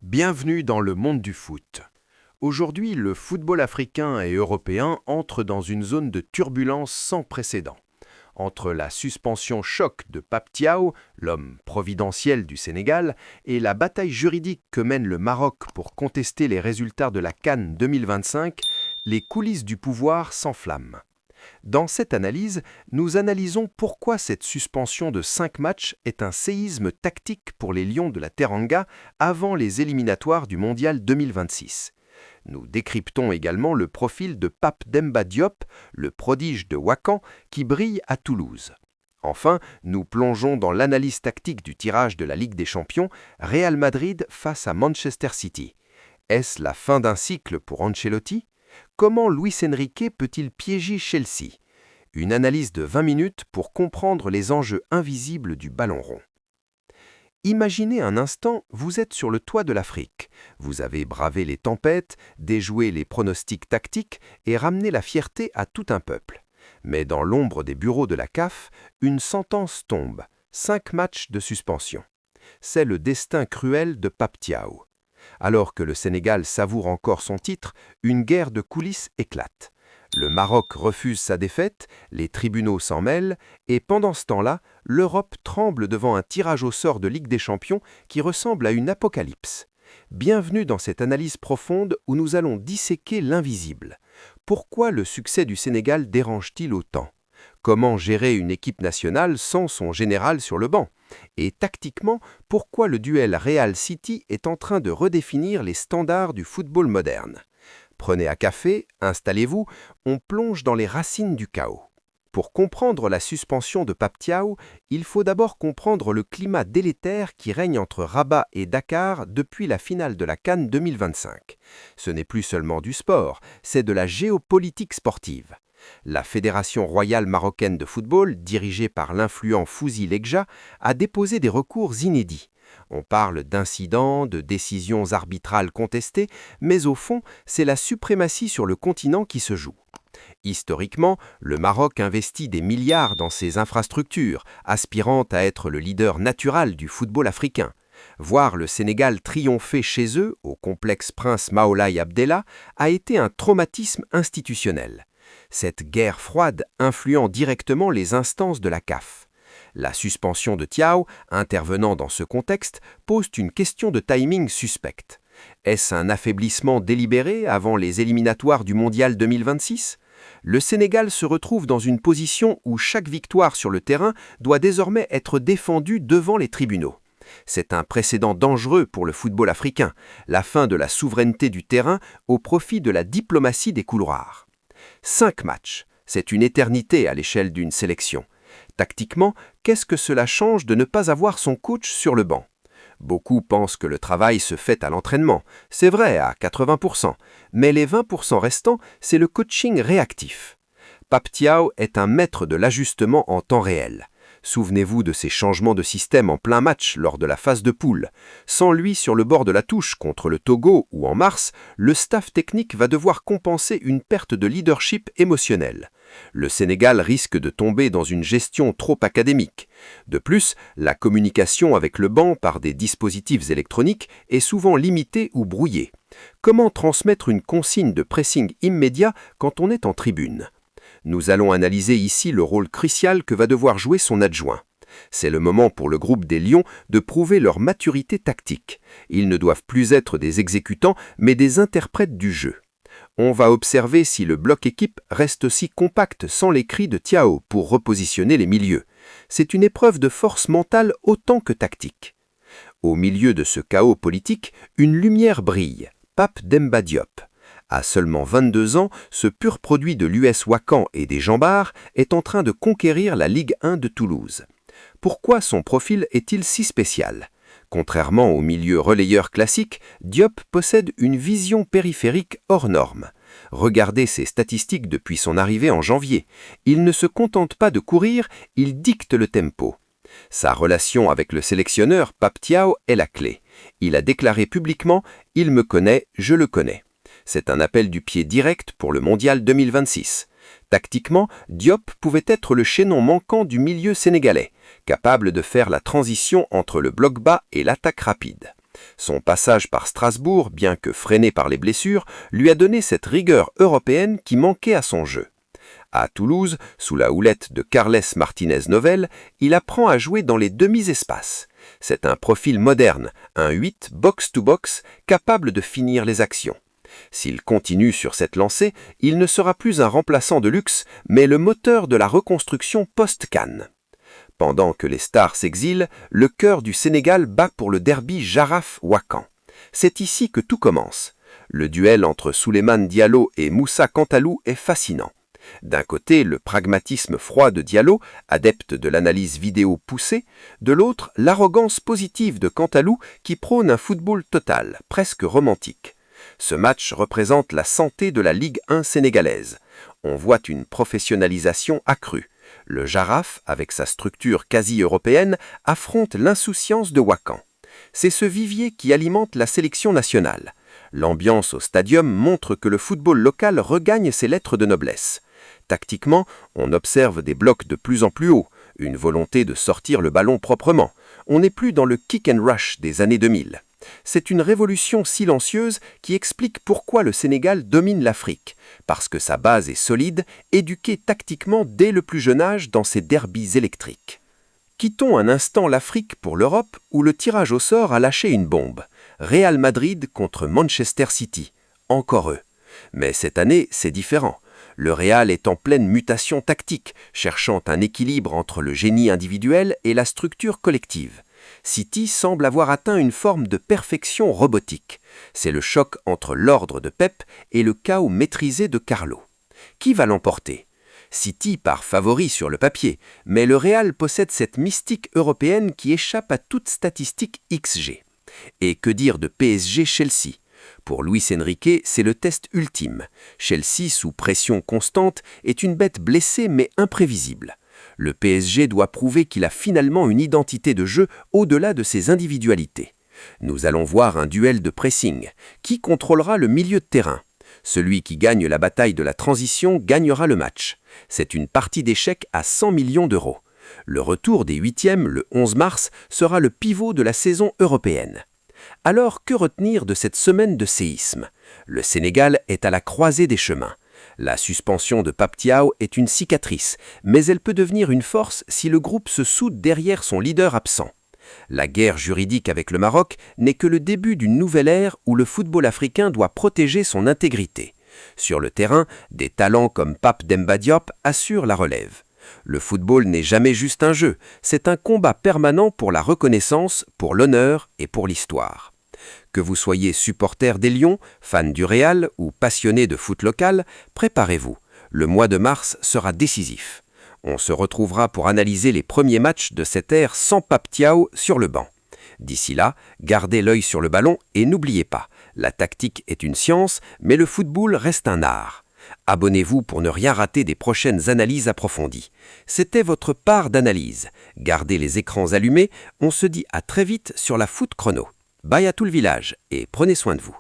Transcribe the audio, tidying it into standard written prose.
Bienvenue dans le monde du foot. Aujourd'hui, le football africain et européen entre dans une zone de turbulence sans précédent. Entre la suspension choc de Pape Thiaw, l'homme providentiel du Sénégal, et la bataille juridique que mène le Maroc pour contester les résultats de la CAN 2025, les coulisses du pouvoir s'enflamment. Dans cette analyse, nous analysons pourquoi cette suspension de 5 matchs est un séisme tactique pour les Lions de la Teranga avant les éliminatoires du Mondial 2026. Nous décryptons également le profil de Pape Demba Diop, le prodige de Ouakam, qui brille à Toulouse. Enfin, nous plongeons dans l'analyse tactique du tirage de la Ligue des Champions, Real Madrid face à Manchester City. Est-ce la fin d'un cycle pour Ancelotti ? Comment Luis Enrique peut-il piéger Chelsea ? Une analyse de 20 minutes pour comprendre les enjeux invisibles du ballon rond. Imaginez un instant, vous êtes sur le toit de l'Afrique. Vous avez bravé les tempêtes, déjoué les pronostics tactiques et ramené la fierté à tout un peuple. Mais dans l'ombre des bureaux de la CAF, une sentence tombe. 5 matchs de suspension. C'est le destin cruel de Pape Thiaw. Alors que le Sénégal savoure encore son titre, une guerre de coulisses éclate. Le Maroc refuse sa défaite, les tribunaux s'en mêlent, et pendant ce temps-là, l'Europe tremble devant un tirage au sort de Ligue des Champions qui ressemble à une apocalypse. Bienvenue dans cette analyse profonde où nous allons disséquer l'invisible. Pourquoi le succès du Sénégal dérange-t-il autant ? Comment gérer une équipe nationale sans son général sur le banc ? Et tactiquement, pourquoi le duel Real City est en train de redéfinir les standards du football moderne ? Prenez un café, installez-vous, on plonge dans les racines du chaos. Pour comprendre la suspension de Pape Thiaw, il faut d'abord comprendre le climat délétère qui règne entre Rabat et Dakar depuis la finale de la CAN 2025. Ce n'est plus seulement du sport, c'est de la géopolitique sportive. La Fédération royale marocaine de football, dirigée par l'influent Fouzi Legja, a déposé des recours inédits. On parle d'incidents, de décisions arbitrales contestées, mais au fond, c'est la suprématie sur le continent qui se joue. Historiquement, le Maroc investit des milliards dans ses infrastructures, aspirant à être le leader naturel du football africain. Voir le Sénégal triompher chez eux, au complexe Prince Maolai Abdellah, a été un traumatisme institutionnel. Cette guerre froide influant directement les instances de la CAF. La suspension de Thiaw, intervenant dans ce contexte, pose une question de timing suspecte. Est-ce un affaiblissement délibéré avant les éliminatoires du Mondial 2026 ? Le Sénégal se retrouve dans une position où chaque victoire sur le terrain doit désormais être défendue devant les tribunaux. C'est un précédent dangereux pour le football africain, la fin de la souveraineté du terrain au profit de la diplomatie des couloirs. 5 matchs, c'est une éternité à l'échelle d'une sélection. Tactiquement, qu'est-ce que cela change de ne pas avoir son coach sur le banc ? Beaucoup pensent que le travail se fait à l'entraînement. C'est vrai à 80%, mais les 20% restants, c'est le coaching réactif. Pape Thiaw est un maître de l'ajustement en temps réel. Souvenez-vous de ses changements de système en plein match lors de la phase de poule. Sans lui sur le bord de la touche contre le Togo ou en mars, le staff technique va devoir compenser une perte de leadership émotionnel. Le Sénégal risque de tomber dans une gestion trop académique. De plus, la communication avec le banc par des dispositifs électroniques est souvent limitée ou brouillée. Comment transmettre une consigne de pressing immédiat quand on est en tribune ? Nous allons analyser ici le rôle crucial que va devoir jouer son adjoint. C'est le moment pour le groupe des Lions de prouver leur maturité tactique. Ils ne doivent plus être des exécutants, mais des interprètes du jeu. On va observer si le bloc équipe reste aussi compact sans les cris de Thiaw pour repositionner les milieux. C'est une épreuve de force mentale autant que tactique. Au milieu de ce chaos politique, une lumière brille, Pape Demba Diop. À seulement 22 ans, ce pur produit de l'US Ouakam et des Jambards est en train de conquérir la Ligue 1 de Toulouse. Pourquoi son profil est-il si spécial ? Contrairement au milieu relayeur classique, Diop possède une vision périphérique hors norme. Regardez ses statistiques depuis son arrivée en janvier. Il ne se contente pas de courir, il dicte le tempo. Sa relation avec le sélectionneur Pape Thiaw est la clé. Il a déclaré publiquement « Il me connaît, je le connais ». C'est un appel du pied direct pour le Mondial 2026. Tactiquement, Diop pouvait être le chaînon manquant du milieu sénégalais, capable de faire la transition entre le bloc bas et l'attaque rapide. Son passage par Strasbourg, bien que freiné par les blessures, lui a donné cette rigueur européenne qui manquait à son jeu. À Toulouse, sous la houlette de Carles Martinez-Novel, il apprend à jouer dans les demi-espaces. C'est un profil moderne, un 8 box-to-box, capable de finir les actions. S'il continue sur cette lancée, il ne sera plus un remplaçant de luxe, mais le moteur de la reconstruction post-CAN. Pendant que les stars s'exilent, le cœur du Sénégal bat pour le derby Jaraaf-Ouakam. C'est ici que tout commence. Le duel entre Souleymane Diallo et Moussa Kantalou est fascinant. D'un côté, le pragmatisme froid de Diallo, adepte de l'analyse vidéo poussée, de l'autre, l'arrogance positive de Kantalou qui prône un football total, presque romantique. Ce match représente la santé de la Ligue 1 sénégalaise. On voit une professionnalisation accrue. Le Jaraaf, avec sa structure quasi-européenne, affronte l'insouciance de Ouakam. C'est ce vivier qui alimente la sélection nationale. L'ambiance au stadium montre que le football local regagne ses lettres de noblesse. Tactiquement, on observe des blocs de plus en plus hauts, une volonté de sortir le ballon proprement. On n'est plus dans le kick and rush des années 2000. C'est une révolution silencieuse qui explique pourquoi le Sénégal domine l'Afrique, parce que sa base est solide, éduquée tactiquement dès le plus jeune âge dans ses derbys électriques. Quittons un instant l'Afrique pour l'Europe où le tirage au sort a lâché une bombe. Real Madrid contre Manchester City. Encore eux. Mais cette année, c'est différent. Le Real est en pleine mutation tactique, cherchant un équilibre entre le génie individuel et la structure collective. City semble avoir atteint une forme de perfection robotique. C'est le choc entre l'ordre de Pep et le chaos maîtrisé de Carlo. Qui va l'emporter ? City part favori sur le papier, mais le Real possède cette mystique européenne qui échappe à toute statistique XG. Et que dire de PSG-Chelsea ? Pour Luis Enrique, c'est le test ultime. Chelsea, sous pression constante, est une bête blessée mais imprévisible. Le PSG doit prouver qu'il a finalement une identité de jeu au-delà de ses individualités. Nous allons voir un duel de pressing. Qui contrôlera le milieu de terrain ? Celui qui gagne la bataille de la transition gagnera le match. C'est une partie d'échecs à 100 millions d'euros. Le retour des huitièmes, le 11 mars, sera le pivot de la saison européenne. Alors, que retenir de cette semaine de séisme ? Le Sénégal est à la croisée des chemins. La suspension de Pape Thiaw est une cicatrice, mais elle peut devenir une force si le groupe se soude derrière son leader absent. La guerre juridique avec le Maroc n'est que le début d'une nouvelle ère où le football africain doit protéger son intégrité. Sur le terrain, des talents comme Pape Demba Diop assurent la relève. Le football n'est jamais juste un jeu, c'est un combat permanent pour la reconnaissance, pour l'honneur et pour l'histoire. Que vous soyez supporter des Lions, fan du Real ou passionné de foot local, préparez-vous. Le mois de mars sera décisif. On se retrouvera pour analyser les premiers matchs de cette ère sans Pape Thiaw sur le banc. D'ici là, gardez l'œil sur le ballon et n'oubliez pas, la tactique est une science, mais le football reste un art. Abonnez-vous pour ne rien rater des prochaines analyses approfondies. C'était votre part d'analyse. Gardez les écrans allumés, on se dit à très vite sur la Foot Chrono. Bye à tout le village et prenez soin de vous.